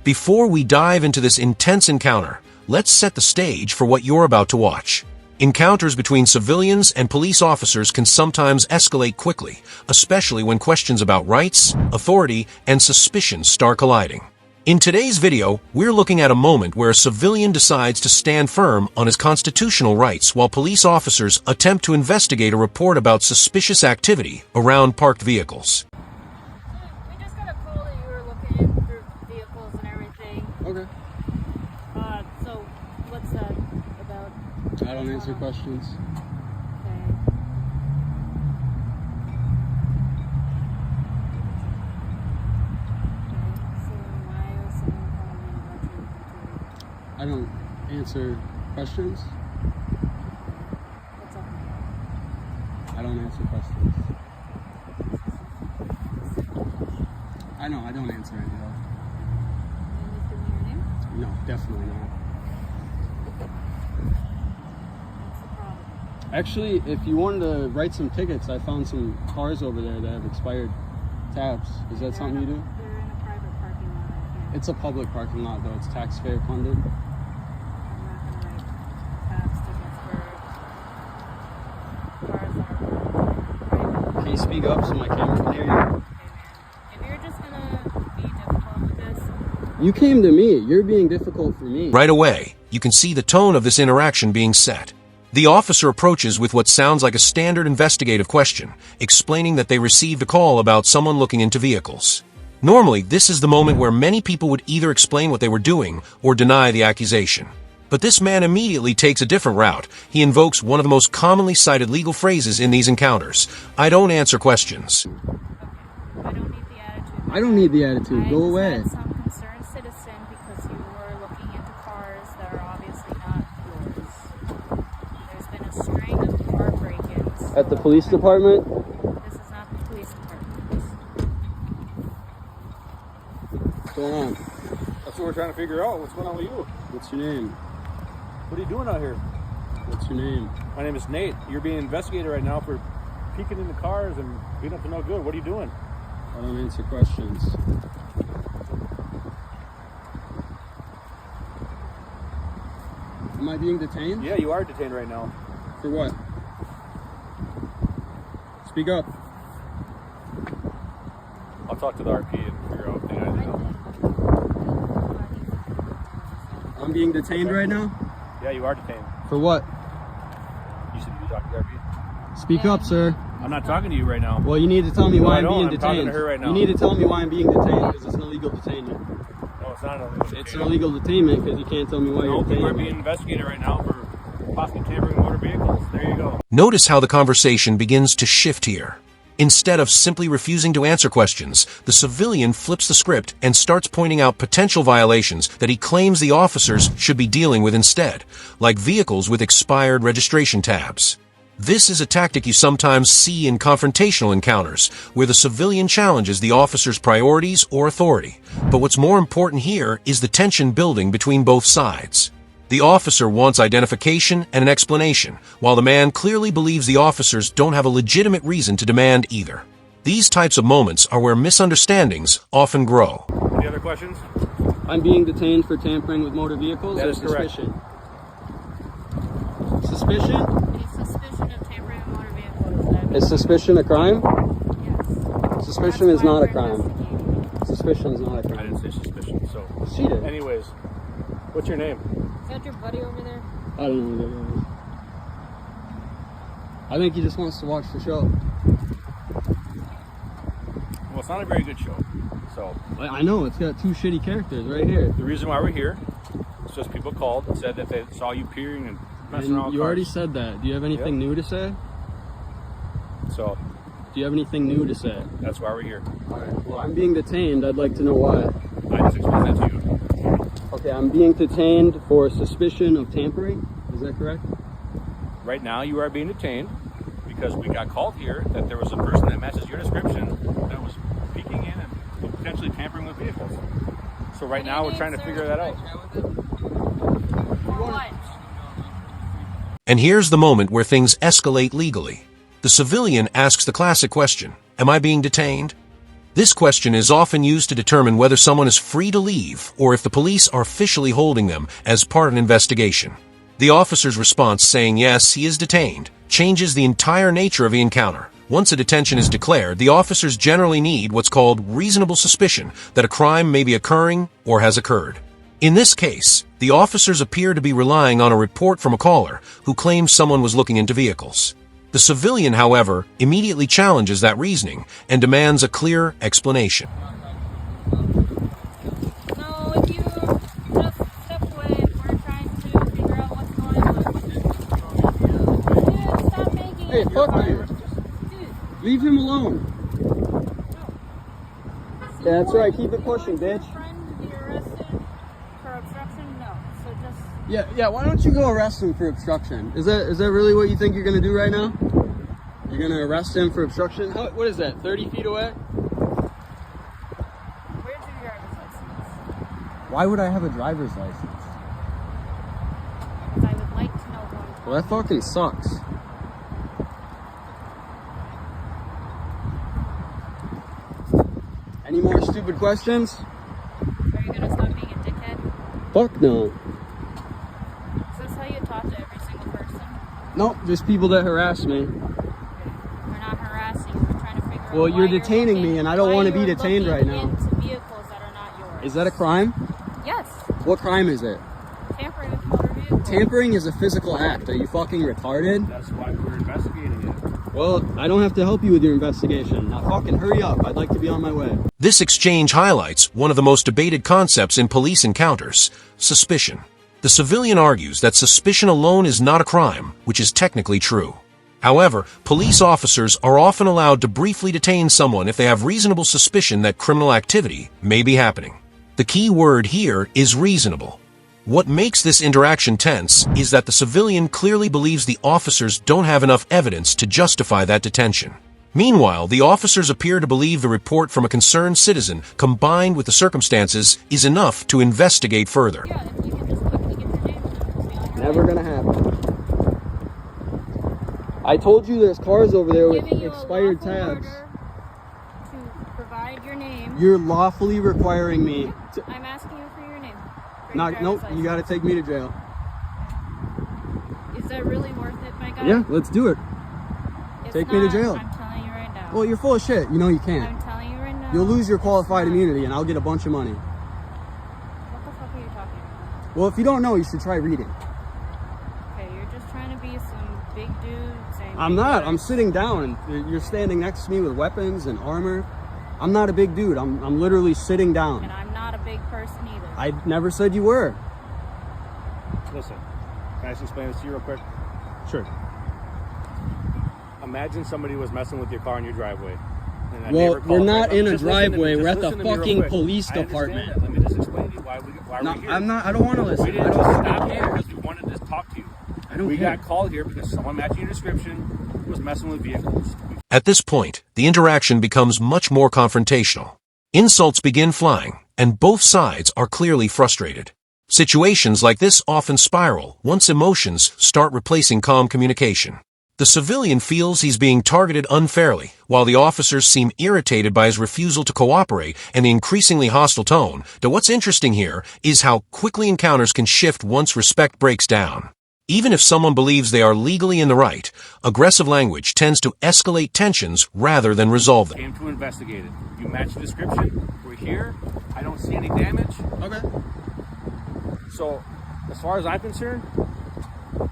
Before we dive into this intense encounter, let's set the stage for what you're about to watch. Encounters between civilians and police officers can sometimes escalate quickly, especially when questions about rights, authority, and suspicion start colliding. In today's video, we're looking at a moment where a civilian decides to stand firm on his constitutional rights while police officers attempt to investigate a report about suspicious activity around parked vehicles. We just got a call that you were looking through vehicles and everything. Okay. So what's that about? I don't answer questions. Okay. I don't answer questions. What's up? I don't answer questions. I know, I don't answer any of that. Can you give me your name? No, definitely not. What's the problem? Actually, if you wanted to write some tickets, I found some cars over there that have expired tabs. Is that something you do? They're in a private parking lot right here. It's a public parking lot, though. It's taxpayer funded. I'm not gonna write tabs tickets for cars that are private. Can you speak up so my camera can hear you? Okay, man. If you're just gonna be difficult with this, You came to me. You're being difficult for me. Right away, you can see the tone of this interaction being set. The officer approaches with what sounds like a standard investigative question, explaining that they received a call about someone looking into vehicles. Normally, this is the moment where many people would either explain what they were doing or deny the accusation. But this man immediately takes a different route. He invokes one of the most commonly cited legal phrases in these encounters: "I don't answer questions." I don't need the attitude. I don't need the attitude. Go I away. said some concerned citizen because you were looking into cars that are obviously not yours. There's been a string of car break-ins. At the police department? This is not the police department. What's going on? That's what we're trying to figure out. What's going on with you? What's your name? What are you doing out here? What's your name? My name is Nate. You're being investigated right now for peeking into cars and being up to no good. What are you doing? I don't answer questions. Am I being detained? Yeah, you are detained right now. For what? Speak up. I'll talk to the RP and figure out what they gotta do. I'm being detained right now? Yeah, you are detained. For what? You should be talking to the RP. Speak up, sir. I'm not talking to you right now. Well, you need to tell me why I'm being I'm detained. talking to her right now. You need to tell me why I'm being detained because it's an illegal detainment. No, it's not an illegal It's an illegal detainment because you can't tell me why you're No, you are detaining being me. investigated right now for possibly tampering with motor vehicles. There you go. Notice how the conversation begins to shift here. Instead of simply refusing to answer questions, the civilian flips the script and starts pointing out potential violations that he claims the officers should be dealing with instead, like vehicles with expired registration tabs. This is a tactic you sometimes see in confrontational encounters, where the civilian challenges the officer's priorities or authority. But what's more important here is the tension building between both sides. The officer wants identification and an explanation, while the man clearly believes the officers don't have a legitimate reason to demand either. These types of moments are where misunderstandings often grow. Any other questions? I'm being detained for tampering with motor vehicles That or is correct. suspicion? Suspicion? Any suspicion of tampering with motor vehicles? Is suspicion a crime? Yes. Suspicion That's is not why a crime. we're investigating. Suspicion is not a I crime. didn't say suspicion, so. She did. Anyways, what's your name? Is that your buddy over there? I don't know who that is. I think he just wants to watch the show. Well, it's not a very good show. So, I know, it's got two shitty characters right here. the reason why we're here is just people called and said that they saw you peering and messing around And with you already cars. said that. Do you have anything new to say? So, Do you have anything new to say? that's why we're here. Well, I'm being detained. I'd like to know why. I just explained that to you. Okay, I'm being detained for suspicion of tampering. Is that correct? Right now, you are being detained because we got called here that there was a person that matches your description that was peeking in and potentially tampering with vehicles. So right now, we're trying to figure that out. For what? And here's the moment where things escalate legally. The civilian asks the classic question, "Am I being detained?" This question is often used to determine whether someone is free to leave or if the police are officially holding them as part of an investigation. The officer's response saying yes, he is detained, changes the entire nature of the encounter. Once a detention is declared, the officers generally need what's called reasonable suspicion that a crime may be occurring or has occurred. In this case, the officers appear to be relying on a report from a caller who claims someone was looking into vehicles. The civilian, however, immediately challenges that reasoning and demands a clear explanation. No, if you just step away, we're trying to figure out what's going on. Dude, stop making Hey, it. fuck you. Dude, Leave him alone. no. Yeah, that's right. Keep it pushing, Your bitch. friend be arrested for obstruction? No. So just Yeah. Why don't you go arrest him for obstruction? Is that really what you think you're gonna do right now? You're gonna arrest him for obstruction? What is that? 30 feet away? where's your driver's license? Why would I have a driver's license? Because I would like to know going Well, that fucking sucks. Any more stupid questions? Are you gonna stop being a dickhead? Fuck no. Is this how you talk to every single person? Nope, just people that harass me. We're not harassing. We're trying to figure out. Well, why you're detaining me, and I don't why want to be you're detained right looking now. Into vehicles that are not yours. Is that a crime? Yes. What crime is it? Tampering with motor vehicles. Tampering is a physical act. Are you fucking retarded? That's why we're investigating it. Well, I don't have to help you with your investigation. Now fucking hurry up. I'd like to be on my way. This exchange highlights one of the most debated concepts in police encounters: suspicion. The civilian argues that suspicion alone is not a crime, which is technically true. However, police officers are often allowed to briefly detain someone if they have reasonable suspicion that criminal activity may be happening. The key word here is reasonable. What makes this interaction tense is that the civilian clearly believes the officers don't have enough evidence to justify that detention. Meanwhile, the officers appear to believe the report from a concerned citizen, combined with the circumstances, is enough to investigate further. Yeah, if you could just quickly get your name. We'll be on your Never way. gonna happen. I told you there's cars over there with Giving you a expired lawful tabs. order to provide your name. You're lawfully requiring me to... I'm asking you for your name. For your Nope, driver's you license. gotta take me to jail. Is that really worth it, my guy? Yeah, let's do it. It's take me to not. jail. I'm telling you right now. Well, you're full of shit. You know you I'm can't. telling you right now. You'll lose your it's qualified not. immunity and I'll get a bunch of money. What the fuck are you talking about? Well, if you don't know, you should try reading. Okay, you're just trying to be some big dude saying. I'm big not. words. I'm sitting down and you're standing next to me with weapons and armor. I'm not a big dude. I'm literally sitting And down. I'm not a big person either. I never said you were. Listen, can I just explain this to you real quick? Sure. Imagine somebody was messing with your car in your driveway. And that Well, neighbor we're called, not right? in a Just listen to me, driveway. just We're at the listen to me real fucking quick. police I understand department. that. Let me just explain to you why No, we're here. I'm not. I don't want to listen. We I didn't don't just fucking stop here care. because we wanted to talk to you. I don't We care. got called here because someone matching your description was messing with vehicles. At this point, the interaction becomes much more confrontational. Insults begin flying, and both sides are clearly frustrated. Situations like this often spiral once emotions start replacing calm communication. The civilian feels he's being targeted unfairly, while the officers seem irritated by his refusal to cooperate and the increasingly hostile tone. Though what's interesting here is how quickly encounters can shift once respect breaks down. Even if someone believes they are legally in the right, aggressive language tends to escalate tensions rather than resolve them. Came to investigate it. You match the description. We're here. I don't see any damage. Okay. So, as far as I'm concerned,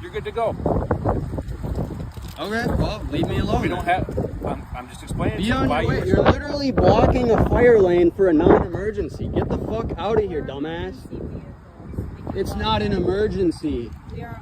you're good to go. Okay. Well, leave me alone. We don't have. I'm just explaining. Be to you on why your way. you- You're literally blocking a fire lane for a non-emergency. Get the fuck out of here, dumbass. It's not an emergency.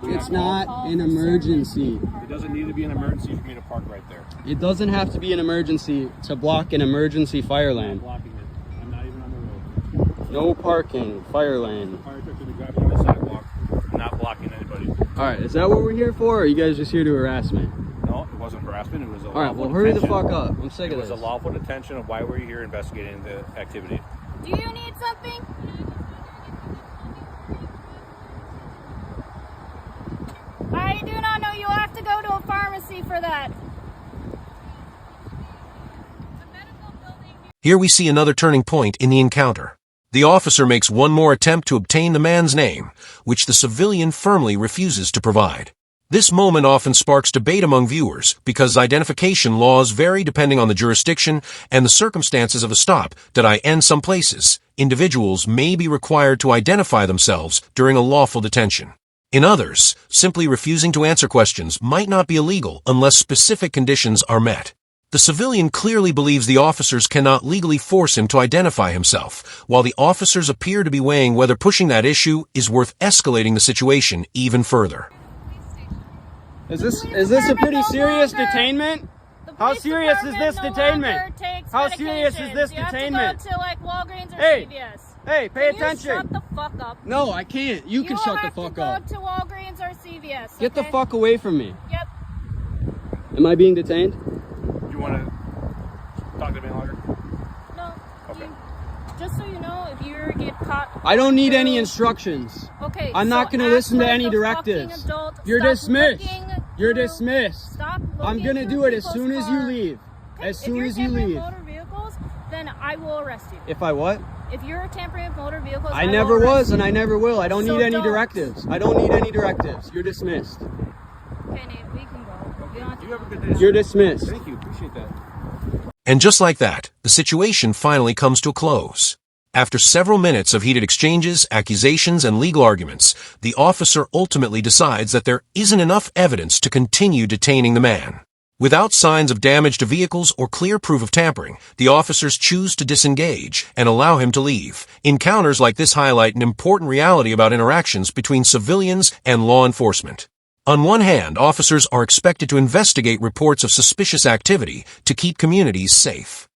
It's not an emergency. It doesn't need to be an emergency for me to park right there. It doesn't have to be an emergency to block an emergency fire I'm lane. blocking it. I'm not even on the road. No parking, fire lane. Fire truck to the driving on the sidewalk. I'm not blocking anybody. All right, is that what we're here for, or are you guys just here to harass me? No, it wasn't harassment. It was a All right, lawful well, hurry the detention. fuck up. I'm sick It of was a this. lawful detention of why we're here investigating the activity. Do you need something? I do not know. You have to go to a pharmacy for that. Here we see another turning point in the encounter. The officer makes one more attempt to obtain the man's name, which the civilian firmly refuses to provide. This moment often sparks debate among viewers because identification laws vary depending on the jurisdiction and the circumstances of a stop. In some places, individuals may be required to identify themselves during a lawful detention. In others, simply refusing to answer questions might not be illegal unless specific conditions are met. The civilian clearly believes the officers cannot legally force him to identify himself, while the officers appear to be weighing whether pushing that issue is worth escalating the situation even further. Is this a pretty serious detainment? How serious is this detainment? How serious is this detainment? You have to go to like Walgreens or Hey, CVS. hey, pay attention. You shut the fuck up. No, I can't. You can shut the fuck up. You have to go to Walgreens or CVS. Get the okay? fuck away from me. Yep. Am I being detained? You want to talk to me longer? No. Okay. Just so you know, if you get caught. I don't need any instructions. Okay. I'm not going to listen to any like a directives. fucking adult. You're Stop dismissed. looking You're through- dismissed. Stop looking I'm going to through do it as people's soon as you car. leave. Okay, As soon as you If you're leave. tampering with motor vehicles, then I will arrest you. If I what? If you're tampering with motor vehicles, I will never arrest was you. and I never will. I don't So need any don't. directives. I don't need any directives. You're dismissed. Okay, Nate, we can go. We don't have to You have a good day. You're dismissed. Thank you. Appreciate that. And just like that, the situation finally comes to a close. After several minutes of heated exchanges, accusations, and legal arguments, the officer ultimately decides that there isn't enough evidence to continue detaining the man. Without signs of damage to vehicles or clear proof of tampering, the officers choose to disengage and allow him to leave. Encounters like this highlight an important reality about interactions between civilians and law enforcement. On one hand, officers are expected to investigate reports of suspicious activity to keep communities safe.